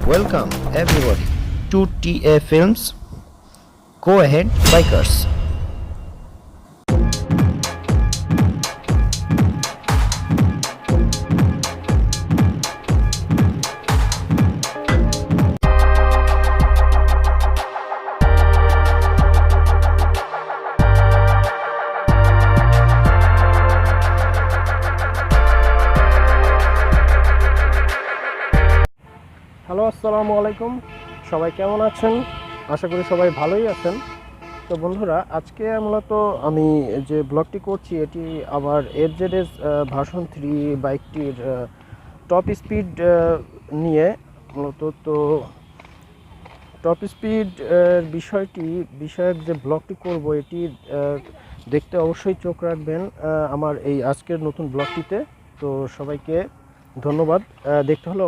Welcome everybody to TA Films. Go ahead, bikers. Hello, আসসালামু আলাইকুম। সবাই কেমন আছেন? আশা করি সবাই ভালোই আছেন। তো বন্ধুরা, আজকে মূলত আমি যে ব্লগটি করছি এটি আমার fzsv ভার্সন 3 বাইকটির টপ স্পিড নিয়ে মূলত। তো টপ স্পিড বিষয়ক যে ব্লগটি করব এটি দেখতে অবশ্যই চোখ রাখবেন আমার এই আজকের নতুন ব্লগটিতে। তো সবাইকে ধন্যবাদ। দেখতে হলো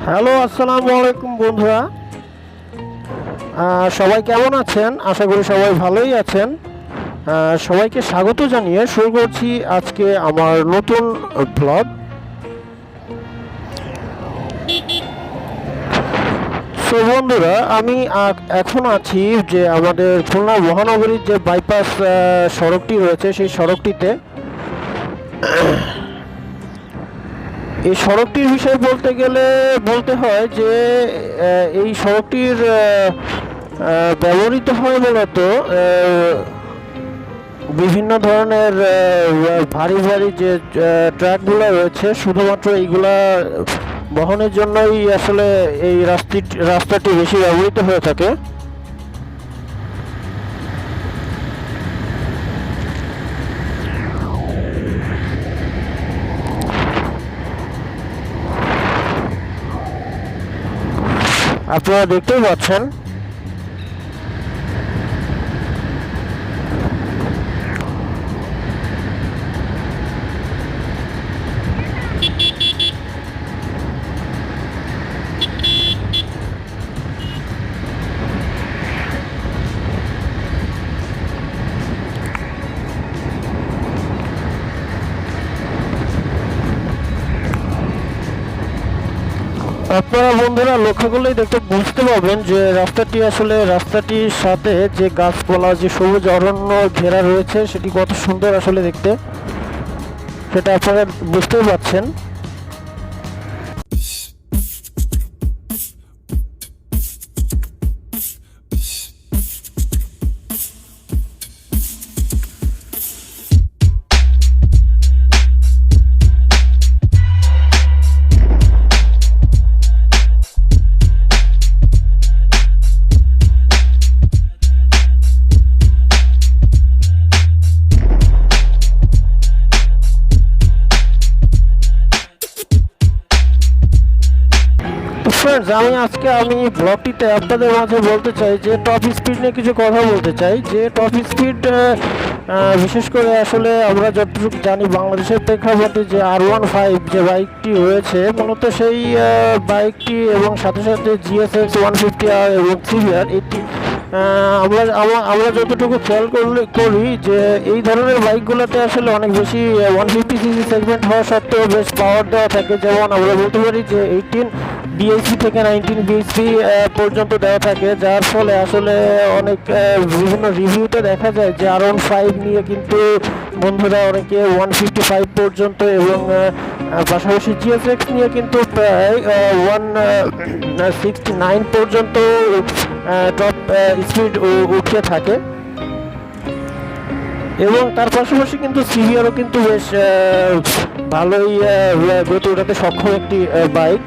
হ্যালো, আসসালামু আলাইকুম বন্ধুরা। সবাই কেমন আছেন? আশা করি সবাই ভালোই আছেন। সবাইকে স্বাগত জানিয়ে শুরু করছি আজকে আমার নতুন ব্লগ। সো বন্ধুরা, আমি এখন আছি যে আমাদের খুলনা মহানগরীর যে বাইপাস সড়কটি রয়েছে সেই সড়কটিতে। এই সড়কটির বিষয়ে বলতে গেলে বলতে হয় যে এই সড়কটির ব্যবহৃত হয় মূলত বিভিন্ন ধরনের ভারী ভারী যে ট্রাকগুলো রয়েছে, শুধুমাত্র এইগুলা বহনের জন্যই আসলে এই রাস্তাটি বেশি ব্যবহৃত হয়ে থাকে। আপনারা দেখতেই পাচ্ছেন আপনারা বন্ধুরা লক্ষ্য করলেই বুঝতে পারবেন যে রাস্তাটির সাথে যে গাছপালা, যে সবুজ অরণ্য ঘেরা রয়েছে সেটি কত সুন্দর আসলে দেখতে, সেটা আপনারা বুঝতেই পারছেন। আমি ব্লগটিতে আপনাদের মাঝে বলতে চাই যে টপ স্পিড নিয়ে কিছু কথা বলতে চাই। যে টপ স্পিড বিশেষ করে আসলে আমরা যতটুকু জানি বাংলাদেশের প্রেক্ষাপটে যে R15 যে বাইকটি রয়েছে মূলত সেই বাইকটি এবং সাথে সাথে GSX 150R এবং CBR এটি আমরা যতটুকু খেয়াল করি যে এই ধরনের বাইকগুলোতে আসলে অনেক বেশি 150cc সেগমেন্ট হওয়া সত্ত্বেও বেশ পাওয়ার দেওয়া থাকে। যেমন আমরা বলতে পারি যে 18 BSP থেকে 19 BSP পর্যন্ত দেওয়া থাকে, যার ফলে আসলে অনেক বিভিন্ন রিভিউতে দেখা যায় যে R15 নিয়ে কিন্তু বন্ধুরা অনেকে 155 পর্যন্ত এবং পাশাপাশি GSX নিয়ে কিন্তু প্রায় 169 পর্যন্ত টপ স্পিড উঠে থাকে। এবং তার পাশাপাশি কিন্তু CBRও কিন্তু বেশ ভালোই গতি উঠাতে সক্ষম একটি বাইক।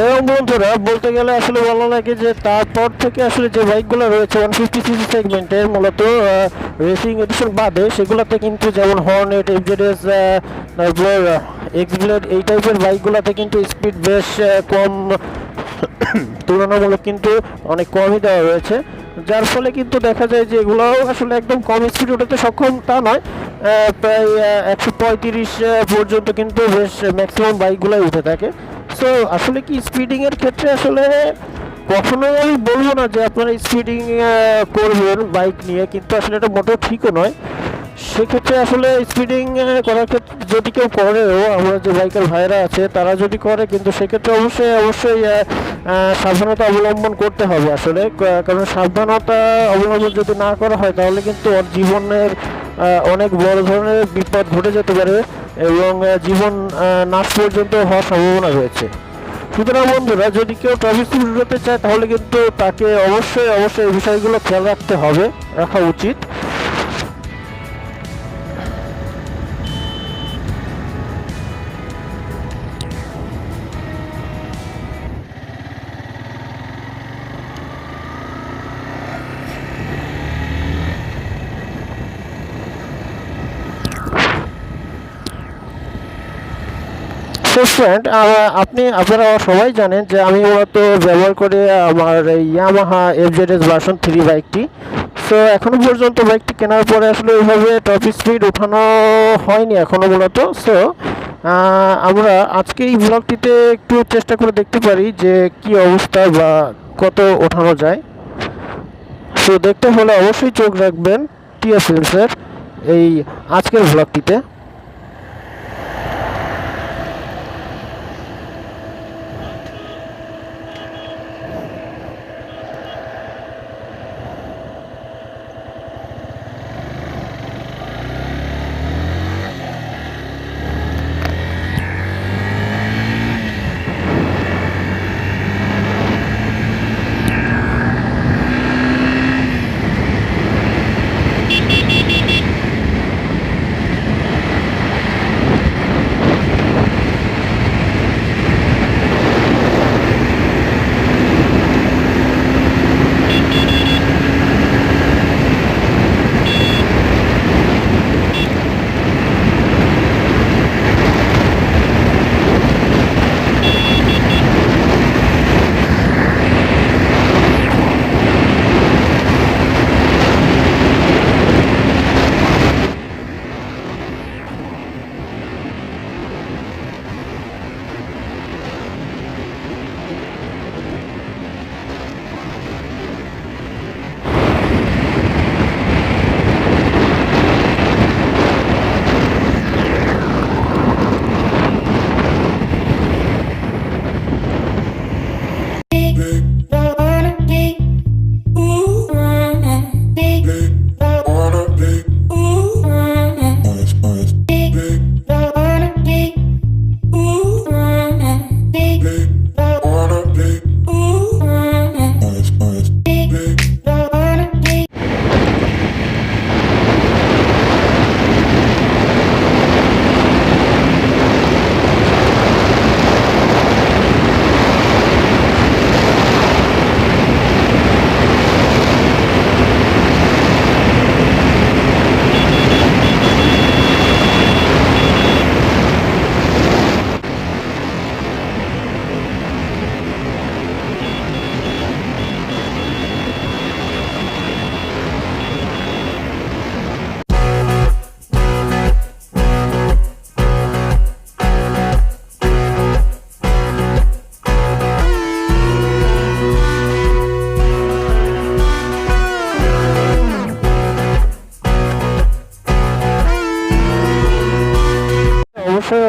এবং বন্ধুরা বন্ধুরা বলতে গেলে আসলে ভালো লাগে যে তারপর থেকে আসলে যে বাইকগুলো রয়েছে 150cc সেগমেন্টের মূলত রেসিং এডিশন বাদে সেগুলোতে কিন্তু যেমন হর্নেট, এফজেডএস, তারপর এক্সব্লেড এই টাইপের বাইকগুলোতে কিন্তু স্পিড বেশ কম তুলনামূলক কিন্তু অনেক কমই দেওয়া রয়েছে, যার ফলে কিন্তু দেখা যায় যে এগুলোও আসলে একদম কম স্পিড উঠাতে সক্ষম তা নয়, প্রায় 135 পর্যন্ত কিন্তু বেশ ম্যাক্সিমাম বাইকগুলোই উঠে থাকে। সো আসলে কি স্পিডিংয়ের ক্ষেত্রে আসলে কখনোই আমি বলবো না যে আপনারা স্পিডিং করবেন বাইক নিয়ে, কিন্তু আসলে এটা মোটেও ঠিকও নয়। সেক্ষেত্রে আসলে স্পিডিং করার ক্ষেত্রে যদি কেউ করেও, আমরা যে বাইকার ভাইরা আছে তারা যদি করে, কিন্তু সেক্ষেত্রে অবশ্যই সাবধানতা অবলম্বন করতে হবে আসলে, কারণ সাবধানতা অবলম্বন যদি না করা হয় তাহলে কিন্তু ওর জীবনের অনেক বড় ধরনের বিপদ ঘটে যেতে পারে এবং জীবন নাশ পর্যন্ত হওয়ার সম্ভাবনা রয়েছে। সুতরাং বন্ধুরা যদি কেউ ট্রাফিক স্পিড উঠাতে চায় তাহলে কিন্তু তাকে অবশ্যই এই বিষয়গুলো খেয়াল রাখা উচিত। ফ্রেন্ড, আপনারা সবাই জানেন যে আমি মূলত ব্যবহার করে আমার এই ইয়ামাহা এফজেডএস ভার্সন 3 বাইকটি। সো এখনও পর্যন্ত বাইকটি কেনার পরে আসলে ওইভাবে টপ স্পিড ওঠানো হয়নি এখনও মূলত। সো আমরা আজকে এই ব্লগটিতে একটু চেষ্টা করে দেখতে পারি যে কি অবস্থা বা কত ওঠানো যায়। সো দেখতে হলে অবশ্যই চোখ রাখবেন টিএফ ফিল্মসের এই আজকের ব্লগটিতে।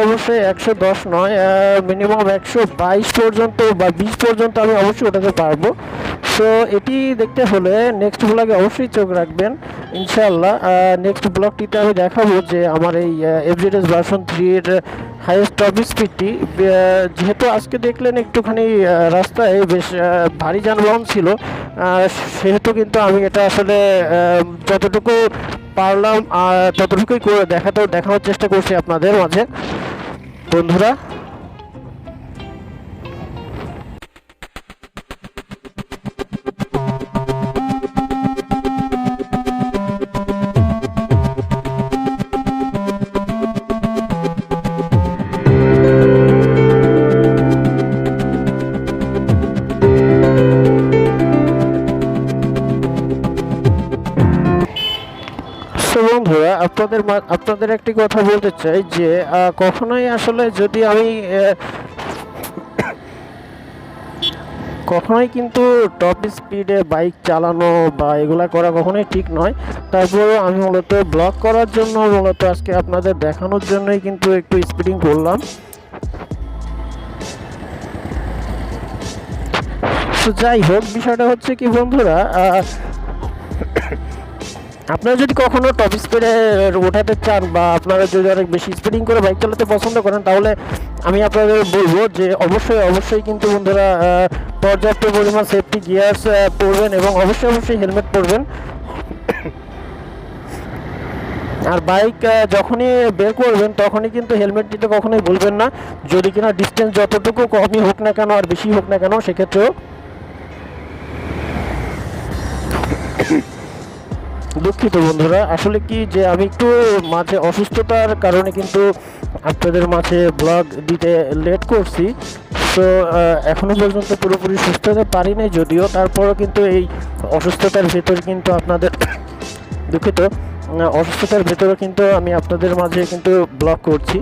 অবশ্যই 110 নয়, মিনিমাম 122 পর্যন্ত বা 20 পর্যন্ত আমি অবশ্যই ওঠাতে পারবো। সো এটি দেখতে হলে নেক্সট ব্লগে অবশ্যই চোখ রাখবেন ইনশাআল্লাহ। নেক্সট ব্লগটিতে আমি দেখাবো যে আমার এই এফজেডএস ভার্সন 3 এর হাইয়েস্ট টপ স্পিডটি, যেহেতু আজকে দেখলেন একটুখানি রাস্তায় বেশ ভারী যানবাহন ছিল, সেহেতু কিন্তু আমি এটা আসলে যতটুকু পারলাম ততটুকুই করে দেখানোর চেষ্টা করছি আপনাদের মাঝে বন্ধুরা। বন্ধুরা আপনাদের একটি কথা বলতে চাই যে কখনোই আসলে যদি আমি কখনোই কিন্তু টপ স্পিডে বাইক চালানো বা এগুলা করা কখনোই ঠিক নয়। তারপরেও আমি মূলত ব্লগ করার জন্য মূলত আজকে আপনাদের দেখানোর জন্যই কিন্তু একটু স্পিডিং করলাম। তো যাই হোক, বিষয়টা হচ্ছে কি বন্ধুরা, আপনারা যদি কখনো টপ স্পিডে ওঠাতে চান বা আপনারা যদি অনেক বেশি স্পিডিং করে বাইক চালাতে পছন্দ করেন, তাহলে আমি আপনাদের বলবো যে অবশ্যই কিন্তু বন্ধুরা পর্যাপ্ত পরিমাণ সেফটি গিয়ার্স পরবেন এবং অবশ্যই হেলমেট পরবেন। আর বাইক যখনই বের করবেন তখনই কিন্তু হেলমেট দিতে কখনোই ভুলবেন না, যদি কিনা ডিস্টেন্স যতটুকু কমই হোক না কেন আর বেশি হোক না কেন সেক্ষেত্রেও। দুঃখিত বন্ধুরা, আসলে কি যে আমি একটু মাঝে অসুস্থতার কারণে কিন্তু আপনাদের মাঝে ব্লগ দিতে লেট করছি। তো এখনো পর্যন্ত পুরোপুরি সুস্থ হতে পারি নাই যদিও, তারপরও কিন্তু এই অসুস্থতার ভেতর কিন্তু আপনাদের দুঃখিত, অসুস্থতার ভেতরে কিন্তু আমি আপনাদের মাঝে কিন্তু ব্লগ করছি।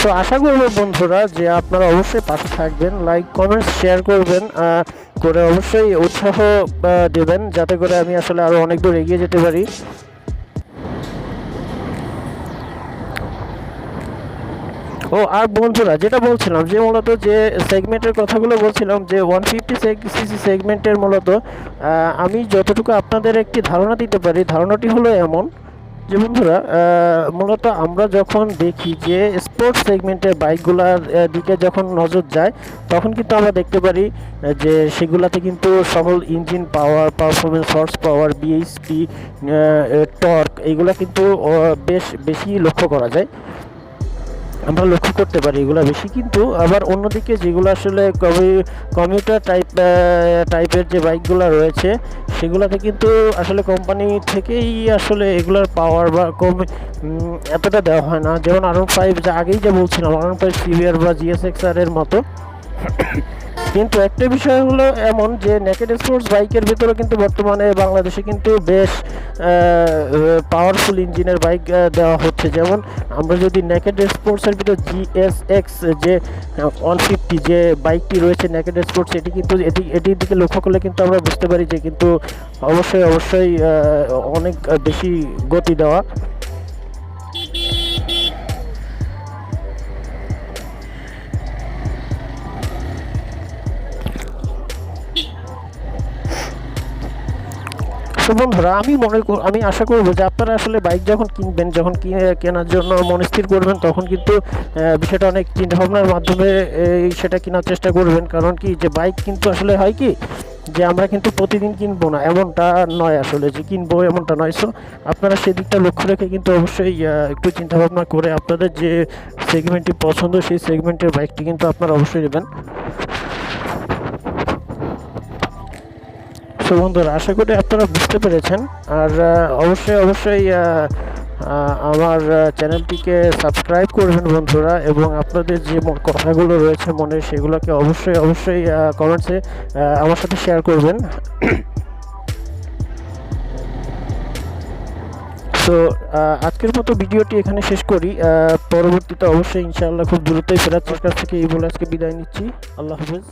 তো আশা করবো বন্ধুরা যে আপনারা অবশ্যই পাশে থাকবেন, লাইক কমেন্টস শেয়ার করবেন, করে অবশ্যই উৎসাহ দেবেন যাতে করে আমি আসলে আরও অনেক দূর এগিয়ে যেতে পারি। ও আর বন্ধুরা, যেটা বলছিলাম যে মূলত যে সেগমেন্টের কথাগুলো বলছিলাম যে 150cc সেগমেন্টের মূলত আমি যতটুকু আপনাদের একটি ধারণা দিতে পারি, ধারণাটি হলো এমন যে বন্ধুরা, মূলত আমরা যখন দেখি যে স্পোর্টস সেগমেন্টের বাইকগুলোর দিকে যখন নজর যায় তখন কিন্তু আমরা দেখতে পারি যে সেগুলাতে কিন্তু সকল ইঞ্জিন পাওয়ার, performance, horse power, BHP, torque এইগুলা কিন্তু বেশ বেশি লক্ষ্য করা যায়, আমরা লক্ষ্য করতে পারি এগুলো বেশি। কিন্তু আবার অন্যদিকে যেগুলো আসলে কমিউটার টাইপের যে বাইকগুলো রয়েছে সেগুলোতে কিন্তু আসলে কোম্পানি থেকেই আসলে এগুলোর পাওয়ার বা এতটা দেওয়া হয় না, যেমন R15, যা আগেই যা বলছিলাম R15 সিভিআর বা GSXR এর মতো। কিন্তু একটা বিষয় হলো এমন যে নেকেড স্পোর্টস বাইকের ভিতরে কিন্তু বর্তমানে বাংলাদেশে কিন্তু বেশ পাওয়ারফুল ইঞ্জিনের বাইক দেওয়া হচ্ছে। যেমন আমরা যদি নেকেড স্পোর্টসের ভিতরে GSX যে 150 যে বাইকটি রয়েছে নেকেড স্পোর্টস, এটি কিন্তু এটির দিকে লক্ষ্য করলে কিন্তু আমরা বুঝতে পারি যে কিন্তু অবশ্যই অনেক বেশি গতি দেওয়া। তো বন্ধুরা, আমি আশা করবো যে আপনারা আসলে বাইক যখন কিনবেন, যখন কেনার জন্য মন স্থির করবেন তখন কিন্তু বিষয়টা অনেক চিন্তাভাবনার মাধ্যমে সেটা কেনার চেষ্টা করবেন। কারণ কি যে বাইক কিন্তু আসলে হয় কি যে আমরা কিন্তু প্রতিদিন কিনবো না এমনটা নয়, আসলে যে কিনবো এমনটা নয়। সো আপনারা সেদিকটা লক্ষ্য রেখে কিন্তু অবশ্যই একটু চিন্তাভাবনা করে আপনাদের যে সেগমেন্টটি পছন্দ সেই সেগমেন্টের বাইকটি কিন্তু আপনারা অবশ্যই নেবেন। সো বন্ধুরা, আশা করি আপনারা বুঝতে পেরেছেন। আর অবশ্যই আমার চ্যানেলটিকে সাবস্ক্রাইব করবেন বন্ধুরা, এবং আপনাদের যে কথাগুলো রয়েছে মনে সেগুলোকে অবশ্যই কমেন্টসে আমার সাথে শেয়ার করবেন। তো আজকের মতো ভিডিওটি এখানে শেষ করি, পরবর্তীতে অবশ্যই ইনশাআল্লাহ খুব দ্রুতই ফেরার কাছ থেকে এই বলে আজকে বিদায় নিচ্ছি। আল্লাহ হাফেজ।